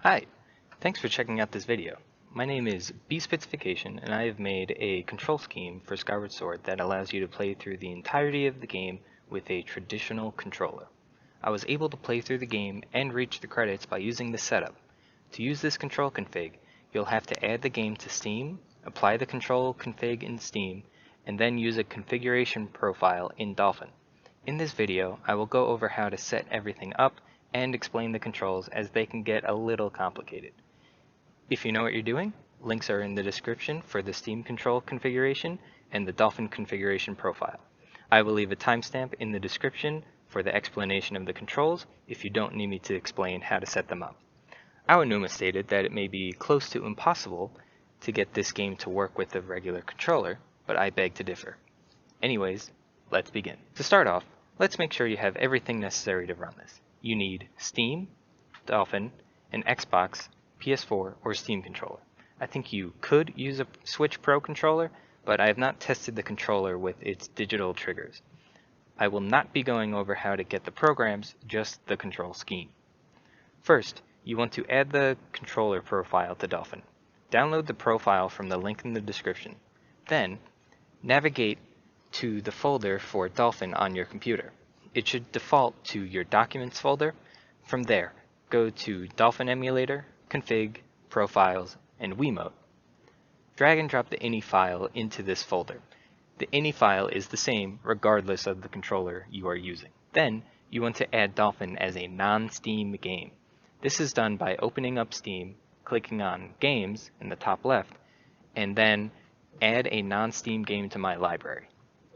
Hi, thanks for checking out this video. My name is Bspecification and I have made a control scheme for Skyward Sword that allows you to play through the entirety of the game with a traditional controller. I was able to play through the game and reach the credits by using this setup. To use this control config, you'll have to add the game to Steam, apply the control config in Steam, and then use a configuration profile in Dolphin. In this video, I will go over how to set everything up and explain the controls as they can get a little complicated. If you know what you're doing, links are in the description for the Steam control configuration and the Dolphin configuration profile. I will leave a timestamp in the description for the explanation of the controls if you don't need me to explain how to set them up. Aonuma stated that it may be close to impossible to get this game to work with a regular controller, but I beg to differ. Anyways, let's begin. To start off, let's make sure you have everything necessary to run this. You need Steam, Dolphin, an Xbox, PS4, or Steam controller. I think you could use a Switch Pro controller, but I have not tested the controller with its digital triggers. I will not be going over how to get the programs, just the control scheme. First, you want to add the controller profile to Dolphin. Download the profile from the link in the description. Then, navigate to the folder for Dolphin on your computer. It should default to your Documents folder. From there, go to Dolphin Emulator, Config, Profiles, and Wiimote. Drag and drop the ini file into this folder. The ini file is the same regardless of the controller you are using. Then, you want to add Dolphin as a non-Steam game. This is done by opening up Steam, clicking on Games in the top left, and then add a non-Steam game to my library.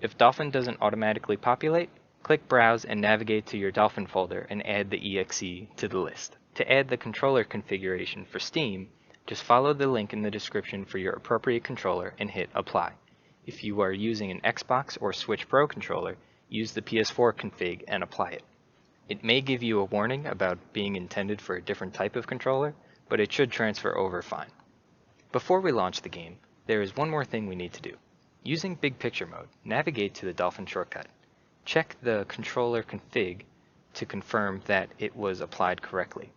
If Dolphin doesn't automatically populate, click Browse and navigate to your Dolphin folder and add the exe to the list. To add the controller configuration for Steam, just follow the link in the description for your appropriate controller and hit Apply. If you are using an Xbox or Switch Pro controller, use the PS4 config and apply it. It may give you a warning about being intended for a different type of controller, but it should transfer over fine. Before we launch the game, there is one more thing we need to do. Using Big Picture mode, navigate to the Dolphin shortcut. Check the controller config to confirm that it was applied correctly.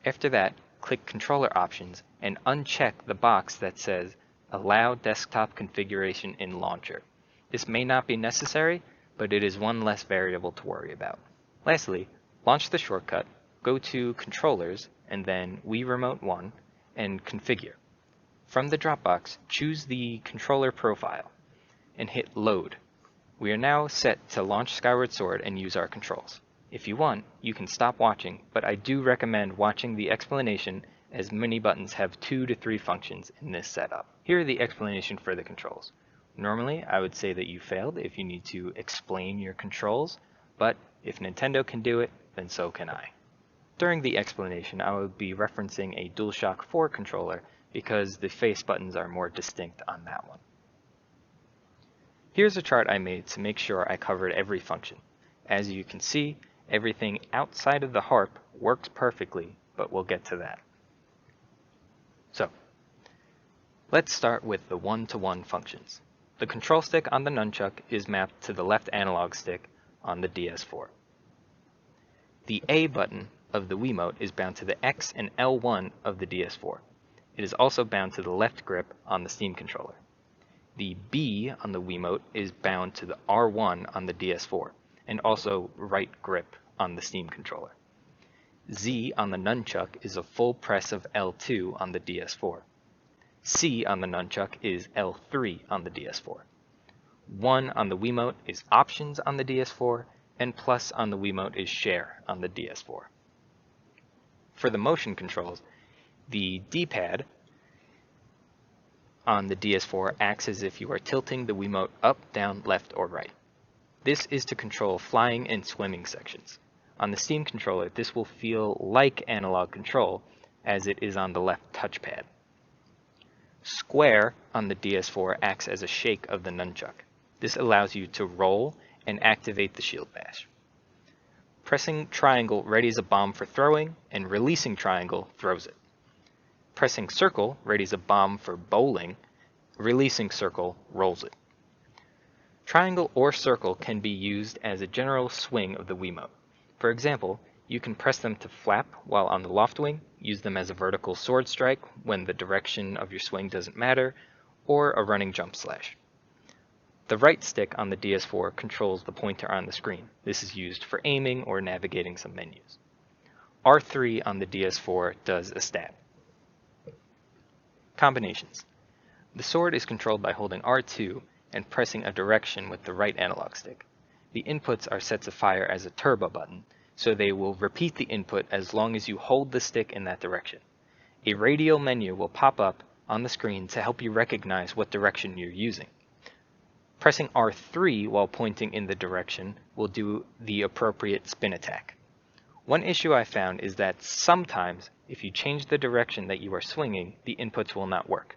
After that, click Controller Options and uncheck the box that says Allow Desktop Configuration in Launcher. This may not be necessary, but it is one less variable to worry about. Lastly, launch the shortcut, go to Controllers, and then Wii Remote 1, and Configure. From the Dropbox, choose the controller profile and hit Load. We are now set to launch Skyward Sword and use our controls. If you want, you can stop watching, but I do recommend watching the explanation as many buttons have 2 to 3 functions in this setup. Here are the explanation for the controls. Normally, I would say that you failed if you need to explain your controls, but if Nintendo can do it, then so can I. During the explanation, I will be referencing a DualShock 4 controller because the face buttons are more distinct on that one. Here's a chart I made to make sure I covered every function. As you can see, everything outside of the harp works perfectly, but we'll get to that. So, let's start with the one-to-one functions. The control stick on the nunchuck is mapped to the left analog stick on the DS4. The A button of the Wiimote is bound to the X and L1 of the DS4. It is also bound to the left grip on the Steam controller. The B on the Wiimote is bound to the R1 on the DS4, and also right grip on the Steam controller. Z on the nunchuck is a full press of L2 on the DS4. C on the nunchuck is L3 on the DS4. 1 on the Wiimote is Options on the DS4, and plus on the Wiimote is Share on the DS4. For the motion controls, the D-pad on the DS4 acts as if you are tilting the Wiimote up, down, left, or right. This is to control flying and swimming sections. On the Steam controller, this will feel like analog control, as it is on the left touchpad. Square on the DS4 acts as a shake of the nunchuck. This allows you to roll and activate the shield bash. Pressing triangle readies a bomb for throwing, and releasing triangle throws it. Pressing circle readies a bomb for bowling, releasing circle rolls it. Triangle or circle can be used as a general swing of the Wiimote. For example, You can press them to flap while on the loft wing, use them as a vertical sword strike when the direction of your swing doesn't matter, or a running jump slash. The right stick on the DS4 controls the pointer on the screen. This is used for aiming or navigating some menus. R3 on the DS4 does a stab. Combinations. The sword is controlled by holding R2 and pressing a direction with the right analog stick. The inputs are set to fire as a turbo button, so they will repeat the input as long as you hold the stick in that direction. A radial menu will pop up on the screen to help you recognize what direction you're using. Pressing R3 while pointing in the direction will do the appropriate spin attack. One issue I found is that sometimes, if you change the direction that you are swinging, the inputs will not work.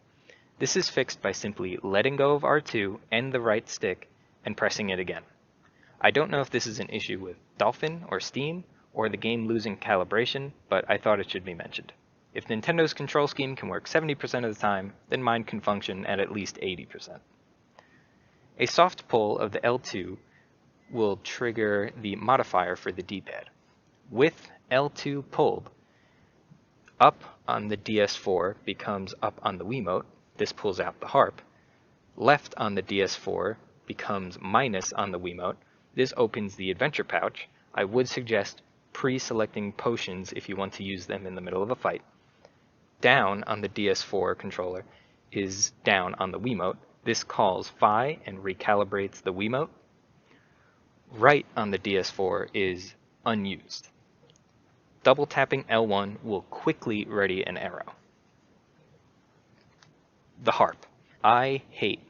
This is fixed by simply letting go of R2 and the right stick and pressing it again. I don't know if this is an issue with Dolphin or Steam, or the game losing calibration, but I thought it should be mentioned. If Nintendo's control scheme can work 70% of the time, then mine can function at least 80%. A soft pull of the L2 will trigger the modifier for the D-pad. With L2 pulled, up on the DS4 becomes up on the Wiimote. This pulls out the harp. Left on the DS4 becomes minus on the Wiimote. This opens the adventure pouch. I would suggest pre-selecting potions if you want to use them in the middle of a fight. Down on the DS4 controller is down on the Wiimote. This calls Phi and recalibrates the Wiimote. Right on the DS4 is unused. Double tapping L1 will quickly ready an arrow. The harp. I hate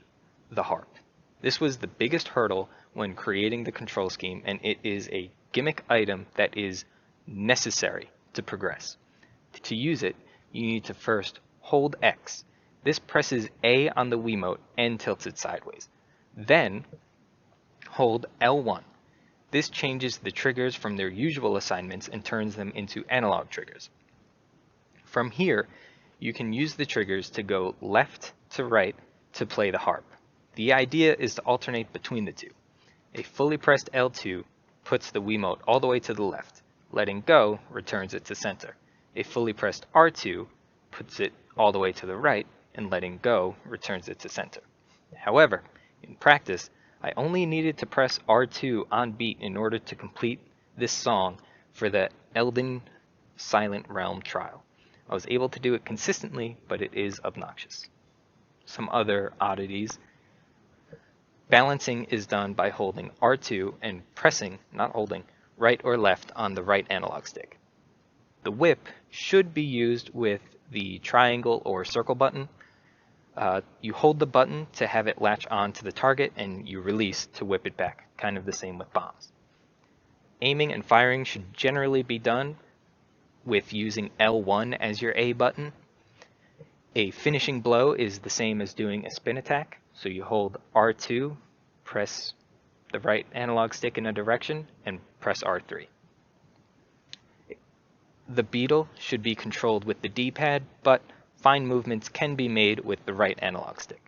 the harp. This was the biggest hurdle when creating the control scheme, and it is a gimmick item that is necessary to progress. To use it, you need to first hold X. This presses A on the Wiimote and tilts it sideways. Then, hold L1. This changes the triggers from their usual assignments and turns them into analog triggers. From here, you can use the triggers to go left to right to play the harp. The idea is to alternate between the two. A fully pressed L2 puts the Wiimote all the way to the left. Letting go returns it to center. A fully pressed R2 puts it all the way to the right, and letting go returns it to center. However, in practice, I only needed to press R2 on beat in order to complete this song for the Elden Silent Realm trial. I was able to do it consistently, but it is obnoxious. Some other oddities. Balancing is done by holding R2 and pressing, not holding, right or left on the right analog stick. The whip should be used with the triangle or circle button. You hold the button to have it latch on to the target, and you release to whip it back, kind of the same with bombs. Aiming and firing should generally be done with using L1 as your A button. A finishing blow is the same as doing a spin attack, so you hold R2, press the right analog stick in a direction, and press R3. The beetle should be controlled with the D-pad, but fine movements can be made with the right analog stick.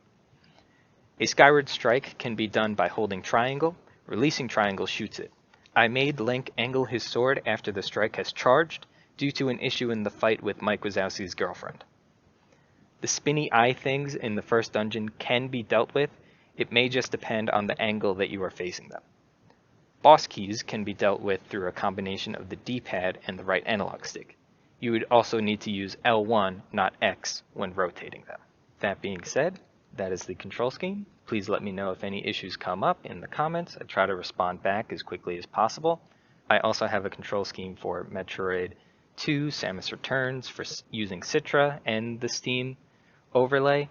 A skyward strike can be done by holding triangle. Releasing triangle shoots it. I made Link angle his sword after the strike has charged due to an issue in the fight with Mike Wazowski's girlfriend. The spinny eye things in the first dungeon can be dealt with. It may just depend on the angle that you are facing them. Boss keys can be dealt with through a combination of the D-pad and the right analog stick. You would also need to use L1, not X, when rotating them. That being said, that is the control scheme. Please let me know if any issues come up in the comments. I try to respond back as quickly as possible. I also have a control scheme for Metroid 2, Samus Returns, for using Citra and the Steam overlay.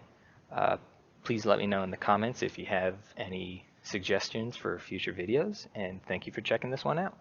Please let me know in the comments if you have any suggestions for future videos, and thank you for checking this one out.